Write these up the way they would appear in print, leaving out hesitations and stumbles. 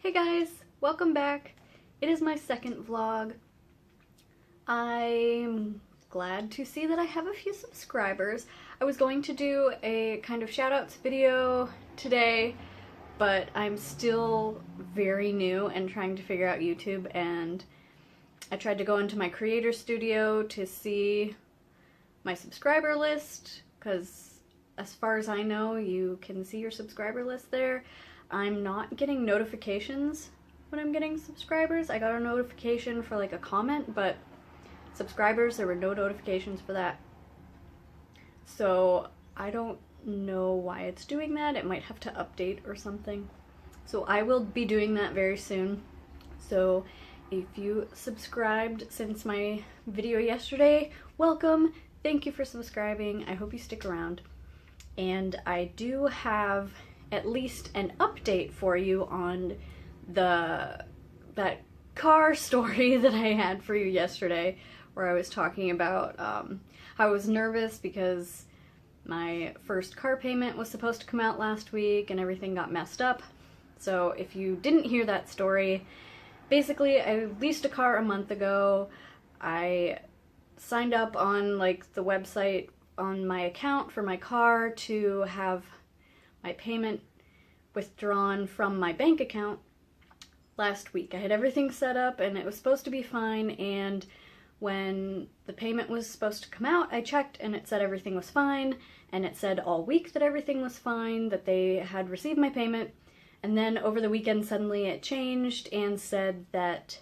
Hey guys, welcome back. It is my second vlog. I'm glad to see that I have a few subscribers. I was going to do a kind of shoutouts video today, but I'm still very new and trying to figure out YouTube, and I tried to go into my creator studio to see my subscriber list, because as far as I know, you can see your subscriber list there. I'm not getting notifications when I'm getting subscribers. I got a notification for like a comment, but subscribers, there were no notifications for that. So I don't know why it's doing that. It might have to update or something. So I will be doing that very soon. So if you subscribed since my video yesterday, welcome. Thank you for subscribing. I hope you stick around. And I do have at least an update for you on that car story that I had for you yesterday, where I was talking about how I was nervous because my first car payment was supposed to come out last week and everything got messed up. So if you didn't hear that story, basically I leased a car a month ago. I signed up on like the website on my account for my car to have my payment withdrawn from my bank account last week. I had everything set up and it was supposed to be fine, and when the payment was supposed to come out, I checked and it said everything was fine, and it said all week that everything was fine, that they had received my payment, and then over the weekend suddenly it changed and said that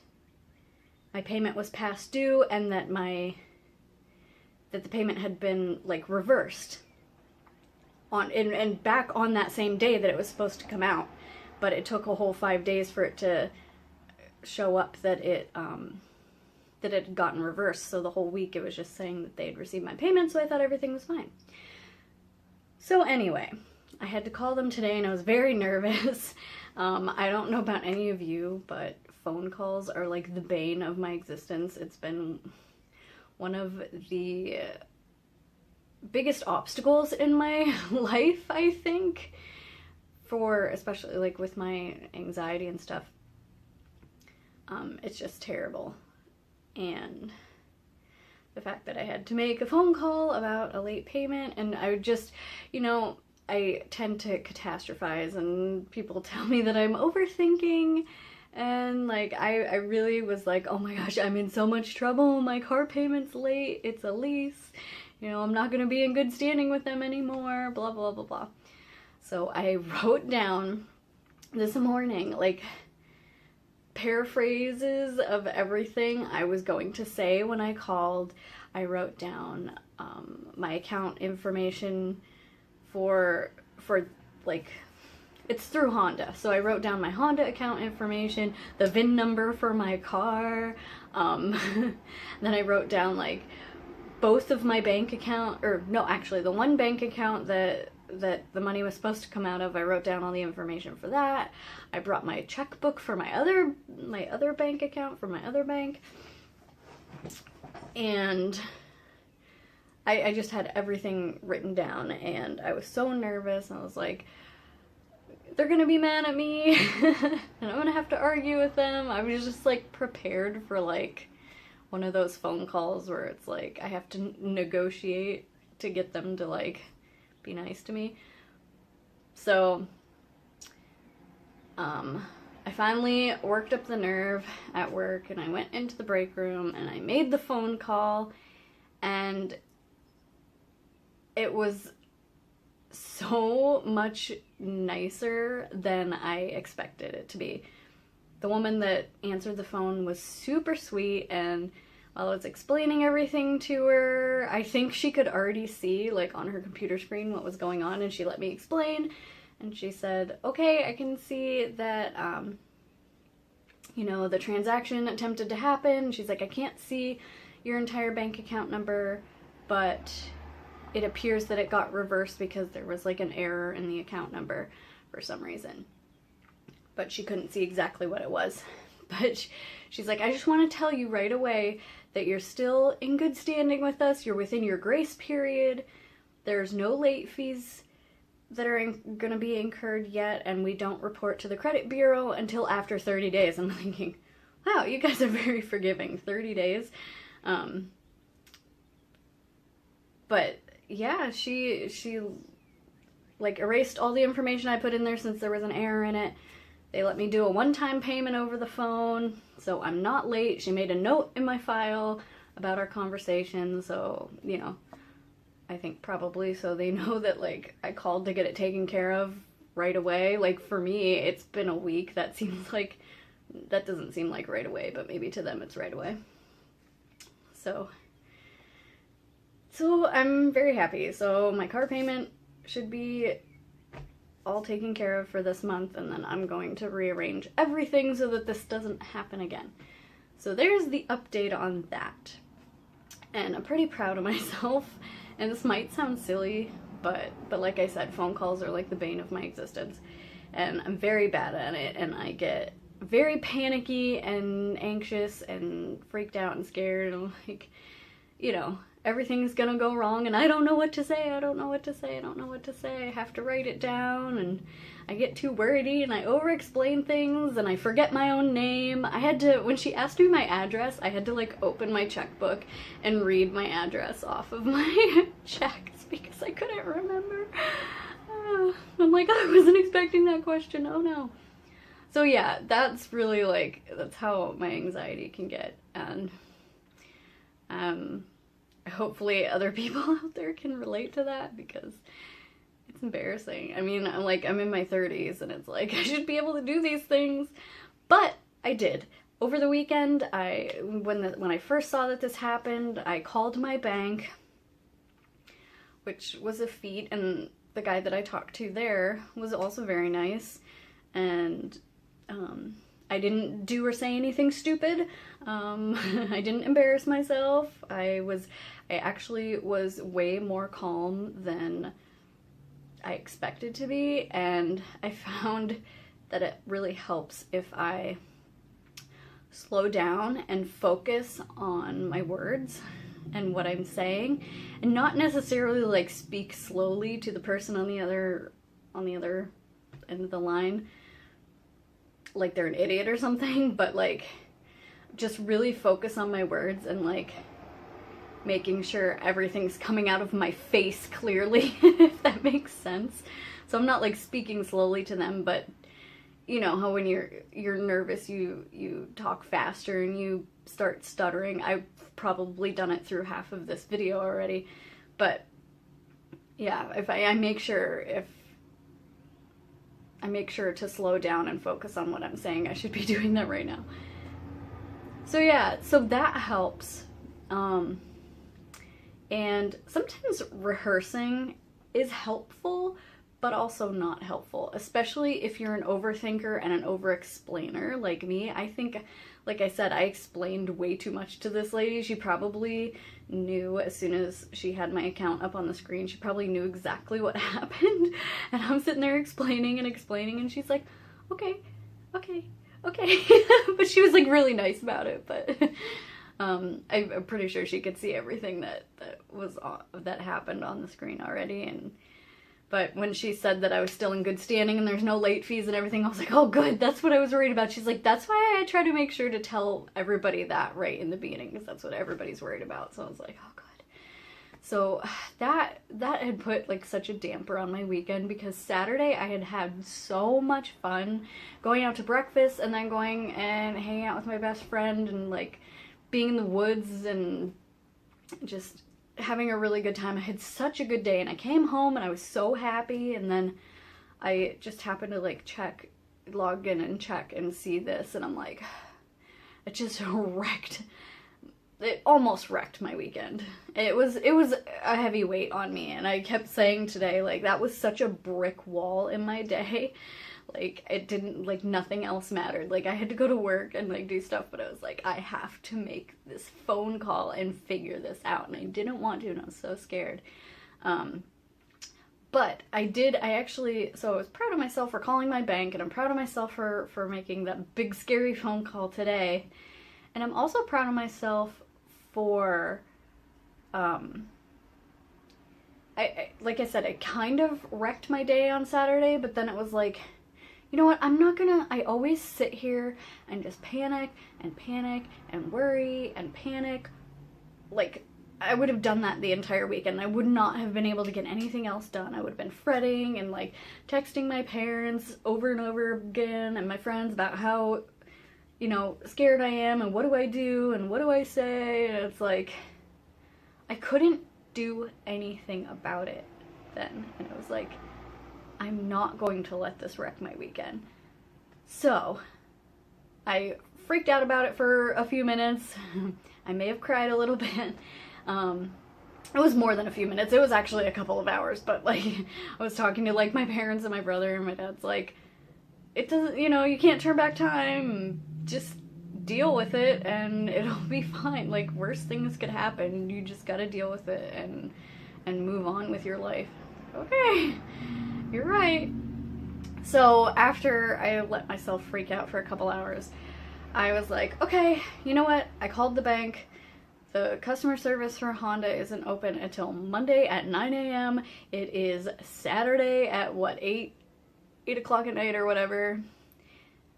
my payment was past due and that the payment had been like reversed and back on that same day that it was supposed to come out, but it took a whole 5 days for it to show up that it had gotten reversed. So the whole week it was just saying that they had received my payment, so I thought everything was fine. So anyway, I had to call them today and I was very nervous. I don't know about any of you, but phone calls are like the bane of my existence. It's been one of the biggest obstacles in my life, I think, for especially like with my anxiety and stuff. It's just terrible. And the fact that I had to make a phone call about a late payment, and I would just, I tend to catastrophize and people tell me that I'm overthinking, and like I really was like, oh my gosh, I'm in so much trouble, my car payment's late, it's a lease, I'm not gonna be in good standing with them anymore, blah blah blah blah. So I wrote down this morning like paraphrases of everything I was going to say when I called. I wrote down my account information for like, it's through Honda, so I wrote down my Honda account information, the VIN number for my car, then I wrote down like both of my bank account, or no, actually the one bank account that the money was supposed to come out of, I wrote down all the information for that. I brought my checkbook for my other bank account for my other bank, and I just had everything written down, and I was so nervous. I was like, they're gonna be mad at me and I'm gonna have to argue with them. I was just like prepared for like one of those phone calls where it's like I have to negotiate to get them to like be nice to me. So I finally worked up the nerve at work and I went into the break room and I made the phone call, and it was so much nicer than I expected it to be. The woman that answered the phone was super sweet, and while I was explaining everything to her, I think she could already see like on her computer screen what was going on, and she let me explain, and she said, okay, I can see that the transaction attempted to happen. She's like, I can't see your entire bank account number, but it appears that it got reversed because there was like an error in the account number for some reason. But she couldn't see exactly what it was. But she's like, I just want to tell you right away that you're still in good standing with us. You're within your grace period. There's no late fees that are going to be incurred yet, and we don't report to the credit bureau until after 30 days. I'm thinking, wow, you guys are very forgiving. 30 days. But yeah, she like erased all the information I put in there since there was an error in it. They let me do a one-time payment over the phone, so I'm not late. She made a note in my file about our conversation, so, you know, I think probably so they know that, like, I called to get it taken care of right away. Like, for me, it's been a week. That seems like, that doesn't seem like right away, but maybe to them it's right away. So I'm very happy. So my car payment should be all taken care of for this month, and then I'm going to rearrange everything so that this doesn't happen again. So there's the update on that. And I'm pretty proud of myself. And this might sound silly, but like I said, phone calls are like the bane of my existence. And I'm very bad at it, and I get very panicky and anxious and freaked out and scared, and like, you know, everything's gonna go wrong and I don't know what to say, I don't know what to say, I don't know what to say. I have to write it down, and I get too wordy and I over-explain things and I forget my own name. I had to, when she asked me my address, I had to like open my checkbook and read my address off of my checks because I couldn't remember. I'm like, I wasn't expecting that question, oh no. So yeah, that's really like, that's how my anxiety can get, and hopefully other people out there can relate to that, because it's embarrassing. I mean, I'm in my 30s and it's like, I should be able to do these things, but I did. Over the weekend, when I first saw that this happened, I called my bank, which was a feat, and the guy that I talked to there was also very nice, and I didn't do or say anything stupid. I didn't embarrass myself. I actually was way more calm than I expected to be, and I found that it really helps if I slow down and focus on my words and what I'm saying, and not necessarily like speak slowly to the person on the other end of the line like they're an idiot or something, but like just really focus on my words and like making sure everything's coming out of my face clearly, if that makes sense. So I'm not like speaking slowly to them, but you know how when you're nervous you talk faster and you start stuttering. I've probably done it through half of this video already, but yeah, if I make sure to slow down and focus on what I'm saying. I should be doing that right now. So yeah, so that helps. And sometimes rehearsing is helpful, but also not helpful, especially if you're an overthinker and an over-explainer like me. I think, like I said, I explained way too much to this lady. She probably knew as soon as she had my account up on the screen, she probably knew exactly what happened. And I'm sitting there explaining and explaining, and she's like, okay. But she was like really nice about it, but I'm pretty sure she could see everything that happened on the screen already. But when she said that I was still in good standing and there's no late fees and everything, I was like, oh good, that's what I was worried about. She's like, that's why I try to make sure to tell everybody that right in the beginning, because that's what everybody's worried about. So I was like, oh good. So that had put like such a damper on my weekend, because Saturday I had so much fun going out to breakfast and then going and hanging out with my best friend and like being in the woods and just having a really good time. I had such a good day, and I came home and I was so happy, and then I just happened to like log in and check and see this, and I'm like, it just almost wrecked my weekend. It was a heavy weight on me, and I kept saying today, like, that was such a brick wall in my day. Like, it didn't, like, nothing else mattered. Like, I had to go to work and, like, do stuff, but I was like, I have to make this phone call and figure this out, and I didn't want to, and I was so scared. But I was proud of myself for calling my bank, and I'm proud of myself for making that big, scary phone call today. And I'm also proud of myself for, like I said, it kind of wrecked my day on Saturday, but then it was like, you know what, I always sit here and just panic and worry and panic. Like, I would have done that the entire weekend. I would not have been able to get anything else done. I would have been fretting and like texting my parents over and over again and my friends about how, you know, scared I am and what do I do and what do I say, and it's like, I couldn't do anything about it then, and it was like, I'm not going to let this wreck my weekend. So I freaked out about it for a few minutes. I may have cried a little bit. It was more than a few minutes. It was actually a couple of hours, but like, I was talking to like my parents and my brother, and my dad's like, it doesn't, you know, you can't turn back time. Just deal with it and it'll be fine. Like, worst things could happen. You just gotta deal with it and move on with your life. Okay, you're right. So after I let myself freak out for a couple hours, I was like, okay, you know what? I called the bank. The customer service for Honda isn't open until Monday at 9 a.m. It is Saturday at what, 8 o'clock at night or whatever.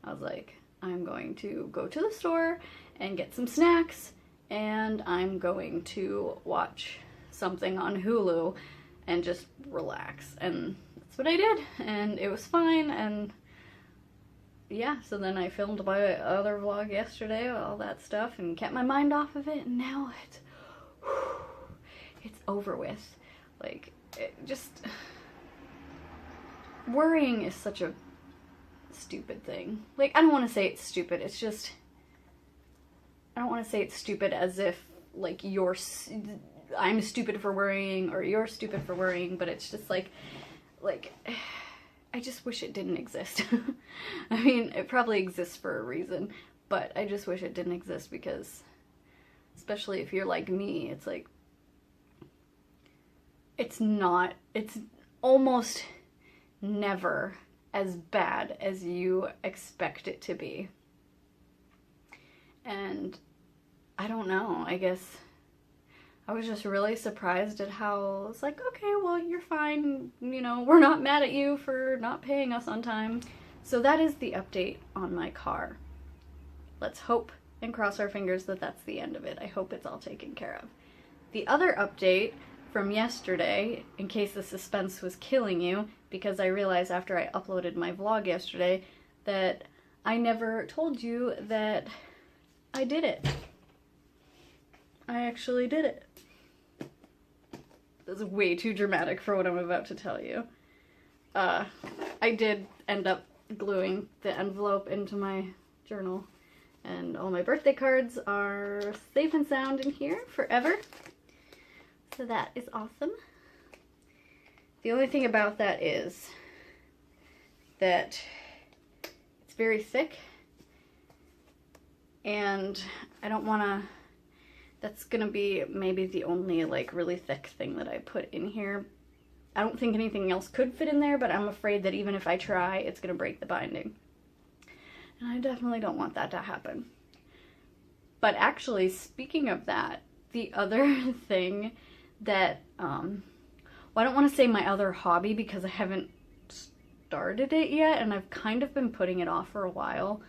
I was like, I'm going to go to the store and get some snacks, and I'm going to watch something on Hulu and just relax. And that's what I did, and it was fine. And yeah, so then I filmed my other vlog yesterday, all that stuff, and kept my mind off of it, and now it's over with. Like, it just, worrying is such a stupid thing. Like, I don't want to say it's stupid, it's just, I don't want to say it's stupid as if, like, I'm stupid for worrying, or you're stupid for worrying, but it's just like, I just wish it didn't exist. I mean, it probably exists for a reason, but I just wish it didn't exist, because, especially if you're like me, it's like, it's almost never as bad as you expect it to be. And I don't know, I guess I was just really surprised at how it's like, okay, well, you're fine, you know, we're not mad at you for not paying us on time. So that is the update on my car. Let's hope and cross our fingers that that's the end of it. I hope it's all taken care of. The other update from yesterday, in case the suspense was killing you, because I realized after I uploaded my vlog yesterday that I never told you that I did it. I actually did it. This is way too dramatic for what I'm about to tell you. I did end up gluing the envelope into my journal, and all my birthday cards are safe and sound in here forever. So that is awesome. The only thing about that is that it's very thick, and I don't want to, that's gonna be maybe the only like really thick thing that I put in here. I don't think anything else could fit in there, but I'm afraid that even if I try, it's gonna break the binding. And I definitely don't want that to happen. But actually, speaking of that, the other thing that, well, I don't want to say my other hobby because I haven't started it yet, and I've kind of been putting it off for a while,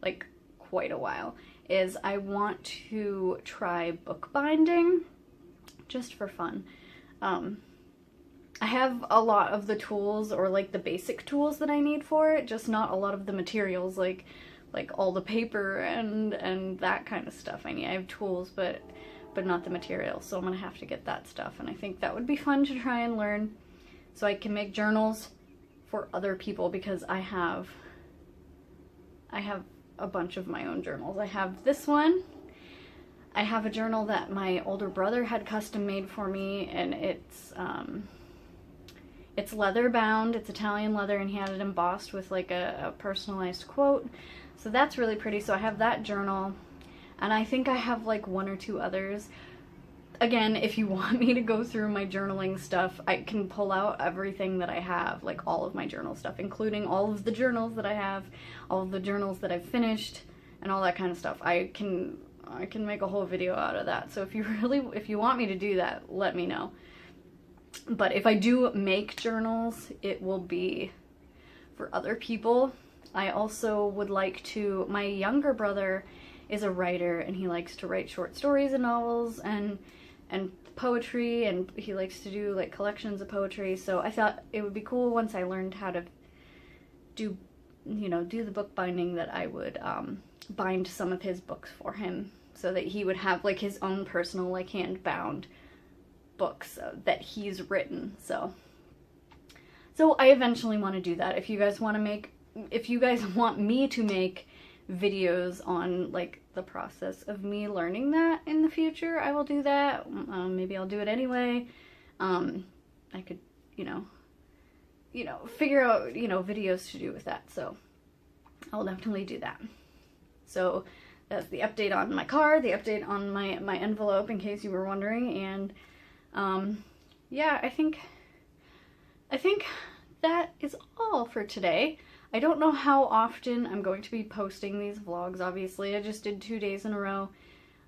like quite a while, is I want to try bookbinding, just for fun. I have a lot of the tools, or like the basic tools that I need for it, just not a lot of the materials, like all the paper and that kind of stuff. I have tools, but not the materials, so I'm gonna have to get that stuff, and I think that would be fun to try and learn, so I can make journals for other people, because I have a bunch of my own journals. I have this one. I have a journal that my older brother had custom made for me, and it's leather bound, it's Italian leather, and he had it embossed with like a personalized quote. So that's really pretty. So I have that journal, and I think I have like one or two others. Again, if you want me to go through my journaling stuff, I can pull out everything that I have, like all of my journal stuff, including all of the journals that I have, all of the journals that I've finished, and all that kind of stuff. I can make a whole video out of that. So if you want me to do that, let me know. But if I do make journals, it will be for other people. I also would like to, my younger brother is a writer, and he likes to write short stories and novels and poetry, and he likes to do like collections of poetry. So I thought it would be cool once I learned how to do, you know, do the book binding, that I would bind some of his books for him, so that he would have like his own personal like hand-bound books that he's written. So I eventually want to do that. If you guys want me to make videos on like the process of me learning that in the future, I will do that. Maybe I'll do it anyway. I could, you know, figure out, you know, videos to do with that. So I'll definitely do that. So that's the update on my card, the update on my envelope, in case you were wondering. And yeah, I think that is all for today. I don't know how often I'm going to be posting these vlogs. Obviously, I just did 2 days in a row.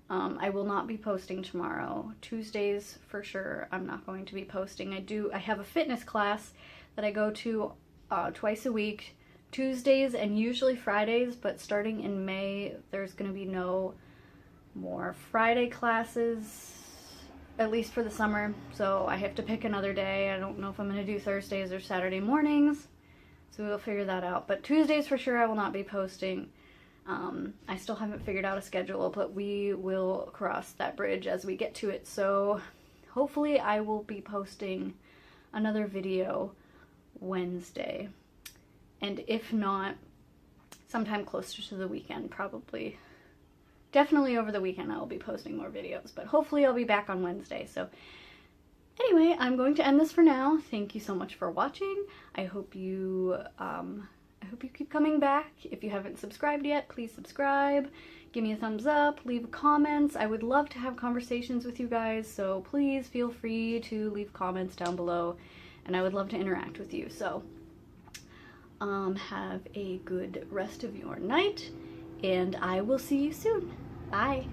I will not be posting tomorrow. Tuesdays for sure I'm not going to be posting. I have a fitness class that I go to twice a week, Tuesdays and usually Fridays, but starting in May there's going to be no more Friday classes, at least for the summer. So I have to pick another day. I don't know if I'm going to do Thursdays or Saturday mornings. So we'll figure that out. But Tuesdays for sure I will not be posting. I still haven't figured out a schedule, but we will cross that bridge as we get to it. So hopefully I will be posting another video Wednesday. And if not, sometime closer to the weekend, probably. Definitely over the weekend I will be posting more videos, but hopefully I'll be back on Wednesday. So anyway, I'm going to end this for now. Thank you so much for watching. I hope you keep coming back. If you haven't subscribed yet, please subscribe. Give me a thumbs up, leave comments. I would love to have conversations with you guys, so please feel free to leave comments down below, and I would love to interact with you. So have a good rest of your night, and I will see you soon. Bye.